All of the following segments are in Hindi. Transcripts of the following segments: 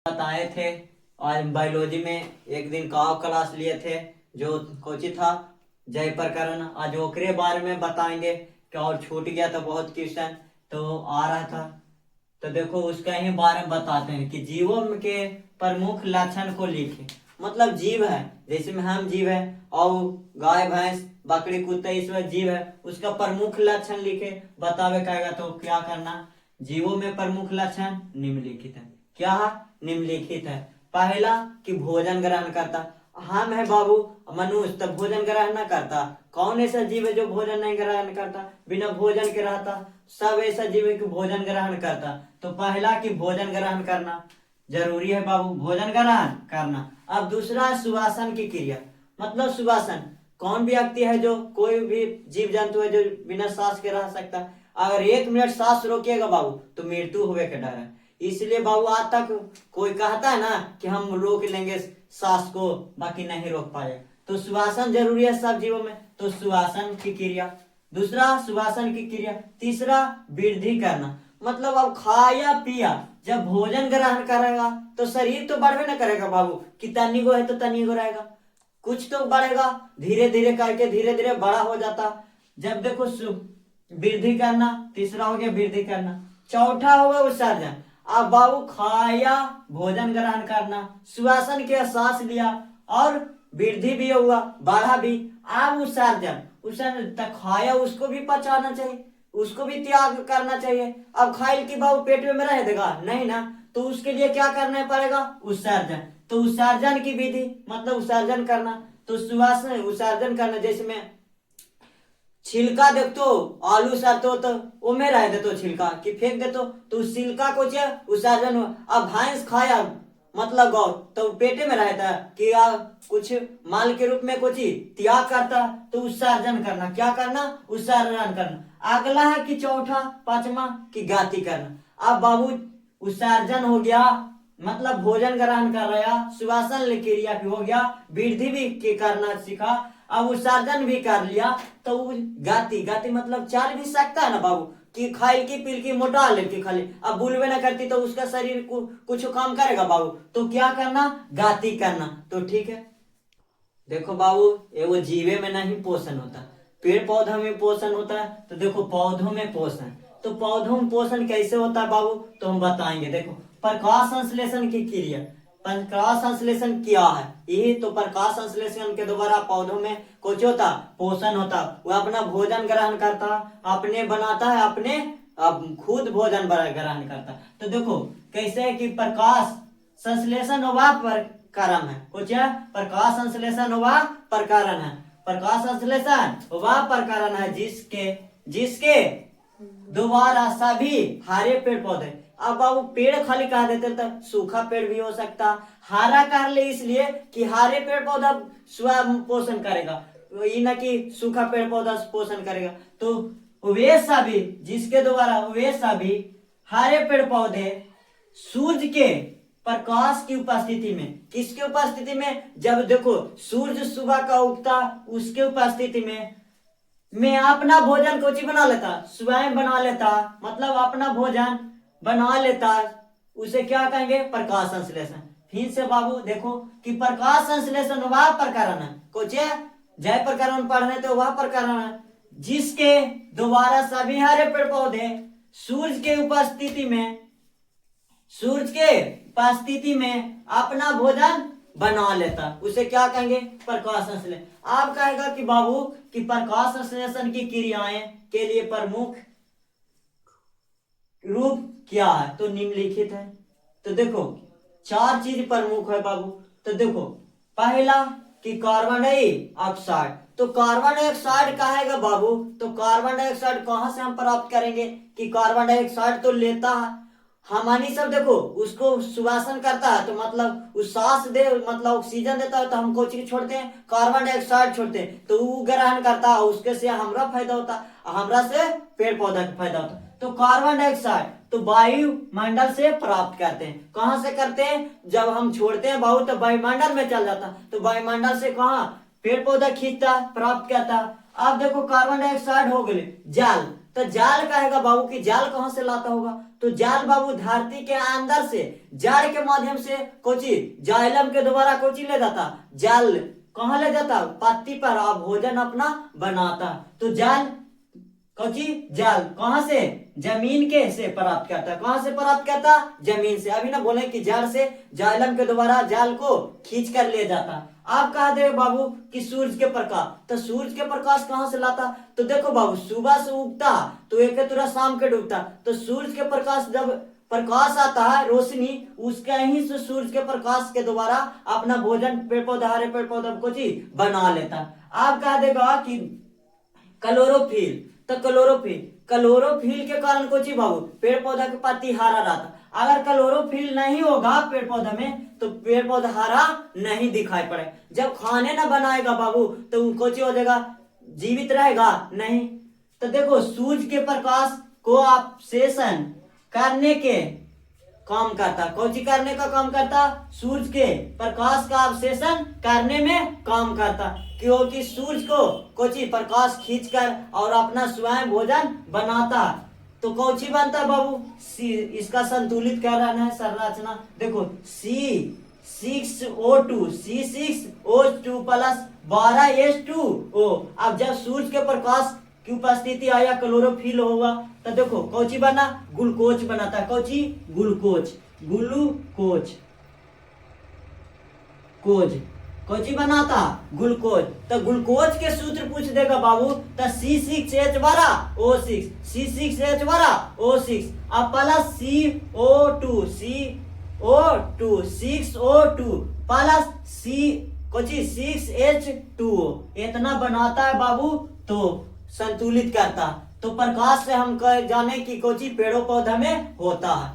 बताए थे। और बायोलॉजी में एक दिन का क्लास लिए थे, जो कोची था जय प्रकरण। आज ओकरे बारे में बताएंगे कि और छूट गया था बहुत क्वेश्चन तो आ रहा था। तो देखो उसका ही बारे में बताते हैं कि जीवों के प्रमुख लक्षण को लिखे। मतलब जीव है, जैसे में हम जीव है और गाय भैंस बकरी कुत्ता इसमें जीव है, उसका प्रमुख लक्षण लिखे बतावे कहेगा। तो क्या करना, जीवों में प्रमुख लक्षण निम्नलिखित है। क्या है? निम्नलिखित है। पहला कि भोजन ग्रहण करता। हम है बाबू मनुष्य, तब भोजन ग्रहण न करता। कौन ऐसा जीव है जो भोजन नहीं ग्रहण करता, बिना भोजन के रहता? सब ऐसा जीव है कि भोजन ग्रहण करता। तो पहला कि भोजन ग्रहण करना जरूरी है बाबू, भोजन ग्रहण करना। अब दूसरा सुवासन की क्रिया। मतलब सुवासन कौन व्यक्ति है, जो कोई भी जीव जंतु है जो बिना सांस के रह सकता। अगर 1 मिनट सांस रोकिएगा बाबू तो मृत्यु होने का डर है। इसलिए बाबू आज तक कोई कहता है ना कि हम रोक लेंगे सांस को, बाकी नहीं रोक पाए। तो सुवासन जरूरी है सब जीवों में, तो सुवासन की क्रिया। दूसरा सुवासन की क्रिया। तीसरा वृद्धि करना। मतलब अब खाया पिया जब भोजन ग्रहण करेगा तो शरीर तो बढ़वे ना करेगा बाबू, कि तनी को है तो तनी को रहेगा, कुछ तो बढ़ेगा। धीरे धीरे करके धीरे धीरे बड़ा हो जाता। जब देखो वृद्धि करना, तीसरा हो गया वृद्धि करना। चौथा होगा विसर्जन। अब बाबू खाया, भोजन ग्रहण करना, सुवासन किया, सांस लिया और वृद्धि भी हुआ, बढ़ा भी। अब विसर्जन, उसने खाया उसको भी पचाना चाहिए, उसको भी त्याग करना चाहिए। अब खाइल की बाबू पेट में रह देगा नहीं ना, तो उसके लिए क्या करना पड़ेगा? विसर्जन। तो विसर्जन की विधि मतलब विसर्जन करना। तो सुवासन विसर्जन करना, जैसे में छिलका देख तो आलू सातो तो उमे रह देतो छिलका कि फेंक देतो, तो छिलका को विसर्जन हुआ। अब भैंस खाया मतलब गौ तो पेटे में रहता कि कुछ माल के रूप में कुछ त्याग करता, तो विसर्जन करना। क्या करना? विसर्जन करना। अगला है कि चौथा पांचवा की गाति करना। अब बाबू विसर्जन हो गया, मतलब भोजन ग्रहण कर रहा, सुवासन क्रिया भी हो गया, वृद्धि भी करना सीखा, अब विसर्जन भी कर लिया। तो गाती गाती मतलब चल भी सकता है ना बाबू, कि खाई की पील की मोटा लेके खाली, अब बुलवे ना करती तो उसका शरीर कुछ काम करेगा बाबू। तो क्या करना? गाती करना। तो ठीक है। देखो बाबू ये वो जीवे में नहीं पोषण होता, पेड़ पौधा में पोषण होता है। तो देखो पौधों में पोषण, तो पौधों में पोषण कैसे होता है बाबू, तो हम बताएंगे। देखो प्रकाश संश्लेषण की क्रिया। प्रकाश संश्लेषण क्या है? यही तो प्रकाश संश्लेषण के द्वारा पौधों में कुछ होता, पोषण होता। वो अपना भोजन ग्रहण करता, अपने बनाता है, अपने अब खुद भोजन ग्रहण करता। तो देखो कैसे है कि प्रकाश संश्लेषण हुआ प्रकारम है, कुछ है प्रकाश संश्लेषण हुआ प्रकारन है। प्रकाश संश्लेषण वह प्रकारन है जिसके जिसके दोबारा सभी हरे पेड़ पौधे। अब बाबू पेड़ खाली कहा देते तो सूखा पेड़ भी हो सकता, हरा कर ले इसलिए कि हरे पेड़ पौधा स्वयं पोषण करेगा, ये ना कि सूखा पेड़ पौधा पोषण करेगा। तो वे सभी जिसके द्वारा वे सभी हरे पेड़ पौधे सूर्य के प्रकाश की उपस्थिति में, किसके उपस्थिति में? जब देखो सूर्य सुबह का उगता उसके उपस्थिति में मैं अपना भोजन कोची बना लेता, स्वयं बना लेता, मतलब अपना भोजन बना लेता। उसे क्या कहेंगे? प्रकाश संश्लेषण। फिर से बाबू देखो कि प्रकाश संश्लेषण वह प्रकरण है, कुछ जय प्रकरण पढ़ने तो वह प्रकरण है जिसके द्वारा सभी हरे पेड़ पौधे सूर्य के उपस्थिति में अपना भोजन बना लेता। उसे क्या कहेंगे? प्रकाश संश्लेषण। आप कहेगा कि बाबू कि प्रकाश संश्लेषण की क्रियाएं के लिए प्रमुख रूप क्या है, तो निम्नलिखित है। तो देखो 4 चीज प्रमुख है बाबू। तो देखो पहला कि कार्बन डाइऑक्साइड। तो कार्बन डाइऑक्साइड कहेगा बाबू, तो कार्बन डाइऑक्साइड कहां से हम प्राप्त करेंगे? कि कार्बन डाइऑक्साइड तो लेता है हमारी सब, देखो उसको सुवासन करता है तो मतलब उस सांस दे मतलब ऑक्सीजन देता है, तो हम कोई चीज छोड़ते हैं? कार्बन डाइऑक्साइड छोड़ते हैं, तो वो ग्रहण करता है, उसके से हमरा फायदा होता, हमरा से पेड़ पौधा का फायदा होता। तो कार्बन डाइऑक्साइड तो वायुमंडल से प्राप्त करते हैं। कहां से करते हैं? जब हम छोड़ते हैं बाबू तो वायुमंडल में चल जाता, तो वायुमंडल से कहा पेड़ पौधा खींचता प्राप्त करता। अब देखो कार्बन डाइऑक्साइड हो गए जल, तो जाल कहेगा बाबू कि जाल कहां से लाता होगा, तो जाल बाबू धरती के अंदर से जड़ के माध्यम से कोची जाइलम के द्वारा कोची ले जाता, जाल कहां ले जाता, पत्ती पर आप भोजन अपना बनाता। तो जाल कोची जाल कहां से, जमीन के से प्राप्त करता, कहां से प्राप्त करता, जमीन से। अभी ना बोले कि जड़ से जाइलम के द्वारा जाल को खींच कर ले जाता। आप कहा दे बाबू कि सूरज के प्रकाश, तो सूरज के प्रकाश कहां से लाता, तो देखो बाबू सुबह से उगता तो एक तुरंत शाम के डूबता, तो सूरज के प्रकाश जब प्रकाश आता है रोशनी, उसके ही से सूरज के प्रकाश के द्वारा अपना भोजन पेड़ पौधा हरे पेड़ पौधा को चीज बना लेता। आप कह देगा कि क्लोरोफिल, तो क्लोरोफिल के कारण कोची बाबू पेड़ पौधा के पत्ती हरा रहता। अगर क्लोरोफिल नहीं होगा पेड़ पौधा में तो पेड़ पौधा हरा नहीं दिखाई पड़े। जब खाने ना बनाएगा बाबू तो कोची हो जाएगा, जीवित रहेगा नहीं। तो देखो सूरज के प्रकाश को अवशेषण करने के काम करता, कोची करने का काम करता, सूरज के प्रकाश का अवशेषण करने में काम करता, क्योंकि सूरज को कोची प्रकाश खींचकर और अपना स्वयं भोजन बनाता। तो कौची बनता बाबू, इसका संतुलित कर रहा है संरचना, देखो C6O2 प्लस 12H2O। अब जब सूरज के प्रकाश की उपस्थिति आया क्लोरोफिल होगा तो देखो कौची बना, ग्लूकोज बनाता, कौची ग्लूकोज, कौची बनाता, ग्लूकोज। तो ग्लूकोज के सूत्र पूछ देगा बाबू तो C6H12O6 अब plus CO2 plus Cauchy 6H2O इतना बनाता है बाबू, तो संतुलित करता। तो प्रकाश से हम जाने की कोची पेड़ों पौधा में होता है।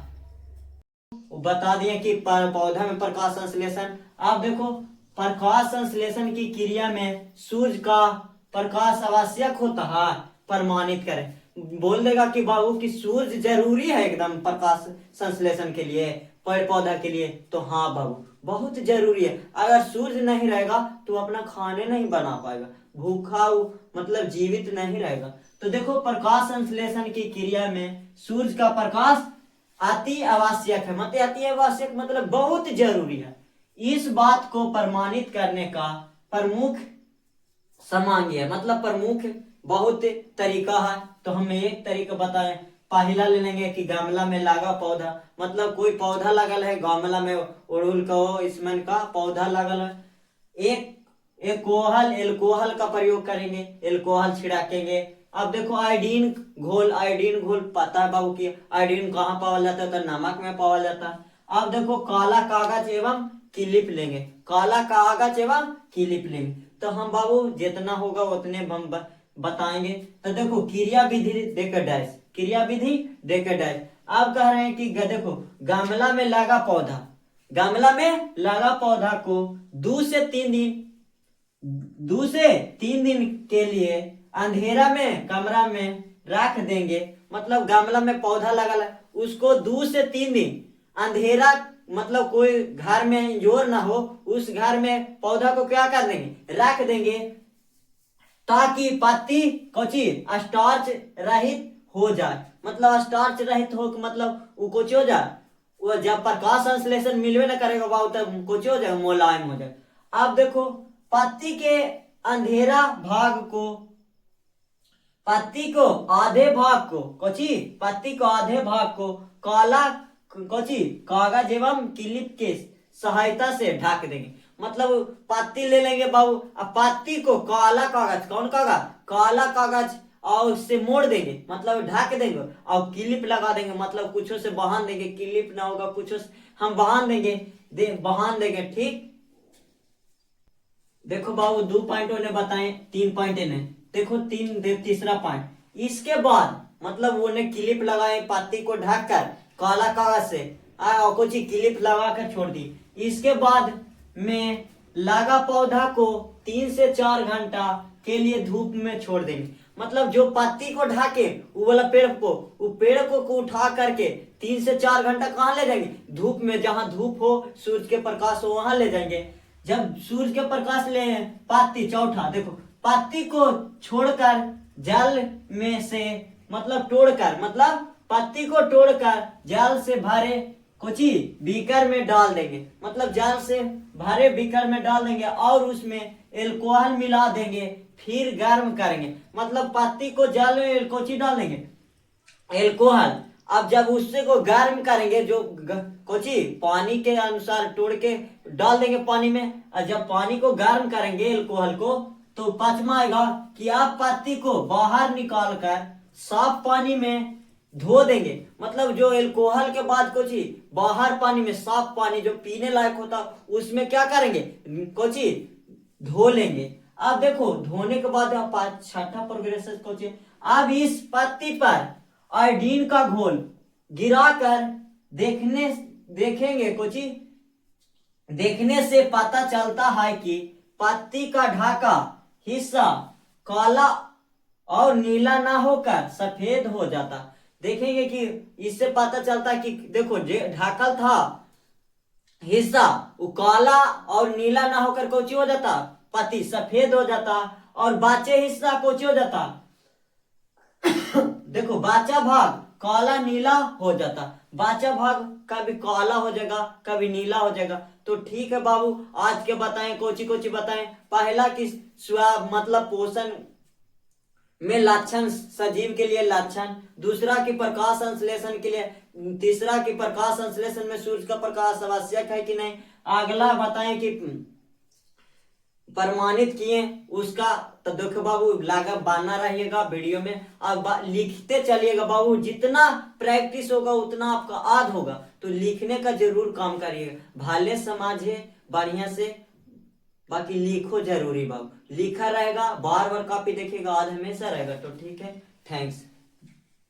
बता दिए कि पौधा में प्रकाश संश्लेषण। आप देखो प्रकाश संश्लेषण की क्रिया में सूर्य का प्रकाश आवश्यक होता है, प्रमाणित करें। बोल देगा कि बाबू कि सूर्य जरूरी है एकदम प्रकाश संश्लेषण के लिए, पेड़ पौधा के लिए, तो हाँ बाबू बहुत जरूरी है। अगर सूर्य नहीं रहेगा तो अपना खाने नहीं बना पाएगा, भूखा मतलब जीवित नहीं रहेगा। तो देखो प्रकाश संश्लेषण की क्रिया में सूर्य का प्रकाश अति आवश्यक है, मतलब अति आवश्यक मतलब बहुत जरूरी है। इस बात को प्रमाणित करने का प्रमुख समांगी है, मतलब प्रमुख बहुत तरीका है। तो हम एक तरीका बताएं, पहला ले लेंगे कि गमला में लगा पौधा, मतलब कोई पौधा लगल है गमला में, उड़हुल का हो, इसमें का पौधा लगल है, एक एल्कोहल का प्रयोग करेंगे, एल्कोहल छिड़केंगे। अब देखो आयोडीन घोल पता है बाबू की आयोडीन कहाँ पावल जाता है, तो नमक में पावल जाता है। अब देखो काला कागज एवं क्लिप लेंगे, तो हम बाबू जितना होगा उतने हम बताएंगे। तो देखो क्रिया विधि देकर डैश। अब कह रहे हैं कि देखो गमला में लगा पौधा को 2 से 3 दिन के लिए अंधेरा में कमरा में रख देंगे। मतलब गमला में पौधा लगा उसको 2 से 3 दिन अंधेरा, मतलब कोई घर में जोर ना हो, उस घर में पौधा को क्या कर देंगे, रख देंगे, ताकि पत्ती कोची स्टार्च रहित हो जाए। मतलब स्टार्च रहित हो मतलब वो कुछ हो जाए, वो जब प्रकाश संश्लेषण मिलवे ना करेगा बाबू तब कुछ हो जाए, मुलायम हो जाए। अब देखो पत्ती के आधे भाग को काला कागज एवं क्लिप के सहायता से ढक देंगे। मतलब पत्ती ले लेंगे बाबू, अब पत्ती को काला कागज, काला कागज और उससे मोड़ देंगे, मतलब ढक देंगे, और क्लिप लगा देंगे, मतलब कुछों से बांध देंगे, क्लिप ना होगा कुछों से हम बांध देंगे, ठीक। देखो बाबू 2 पॉइंट ने बताए, 3 पॉइंट ने देखो, तीसरा पॉइंट, इसके बाद मतलब वो ने क्लिप लगाए पत्ती को ढककर काला कागज से और कुछ क्लिप लगा कर छोड़ दी। इसके बाद में लगा पौधा को 3 से 4 घंटा के लिए धूप में छोड़ देंगे। मतलब जो पत्ती को ढके वो वाला पेड़ को उठा करके 3 से 4 घंटा कहाँ ले जाएंगे, धूप में, जहां धूप हो, सूर्य के प्रकाश हो, वहां ले जाएंगे। जब सूर्य के प्रकाश ले पत्ती, चौथा देखो पत्ती को छोड़कर जल में से मतलब तोड़कर, मतलब पत्ती को तोड़कर जाल से भरे कुची बीकर में डाल देंगे, मतलब जाल से भरे बीकर में डाल देंगे और उसमें एल्कोहल मिला देंगे, फिर गर्म करेंगे। मतलब पत्ती को जाल में कोची डाल देंगे, एल्कोहल। अब जब उससे को गर्म करेंगे, जो कोची पानी के अनुसार तोड़ के डाल देंगे पानी में, और जब पानी को गर्म करेंगे एल्कोहल को, तो पांचवा आएगा कि आप पत्ती को बाहर निकाल कर साफ पानी में धो देंगे। मतलब जो एल्कोहल के बाद कोची बाहर पानी में, साफ पानी जो पीने लायक होता, उसमें क्या करेंगे, कोची धो लेंगे। अब देखो धोने के बाद छठा प्रोग्रेस कोची, अब इस पत्ती पर आयोडीन का घोल गिराकर देखेंगे कोची, देखने से पता चलता है कि पत्ती का ढाका हिस्सा काला और नीला ना होकर सफेद हो जाता। देखेंगे कि इससे पता चलता कि देखो जो ढाकल था हिस्सा वो काला और नीला ना होकर कोची हो जाता, पत्ती सफेद हो जाता, और बाचे हिस्सा कोची हो जाता देखो बाचा भाग काला नीला हो जाता। बाचा भाग कभी काला हो जाएगा, कभी नीला हो जाएगा। तो ठीक है बाबू, आज के बताएं कोची कोची बताएं। पहला कि मतलब पोषण में लक्षण, सजीव के लिए लक्षण। दूसरा कि प्रकाश संश्लेषण के लिए। तीसरा कि प्रकाश संश्लेषण में सूर्य का प्रकाश आवश्यक है कि नहीं। अगला बताएं कि प्रमाणित किए उसका। तो देखो बाबू लागा बना रहिएगा वीडियो में, अब लिखते चलिएगा बाबू, जितना प्रैक्टिस होगा उतना आपका आद होगा। तो लिखने का जरूर काम करिएगा, भले समझे बढ़िया से, बाकी लिखो जरूरी बाबू। लिखा रहेगा, बार बार कॉपी देखिएगा, आज हमेशा रहेगा। तो ठीक है, थैंक्स।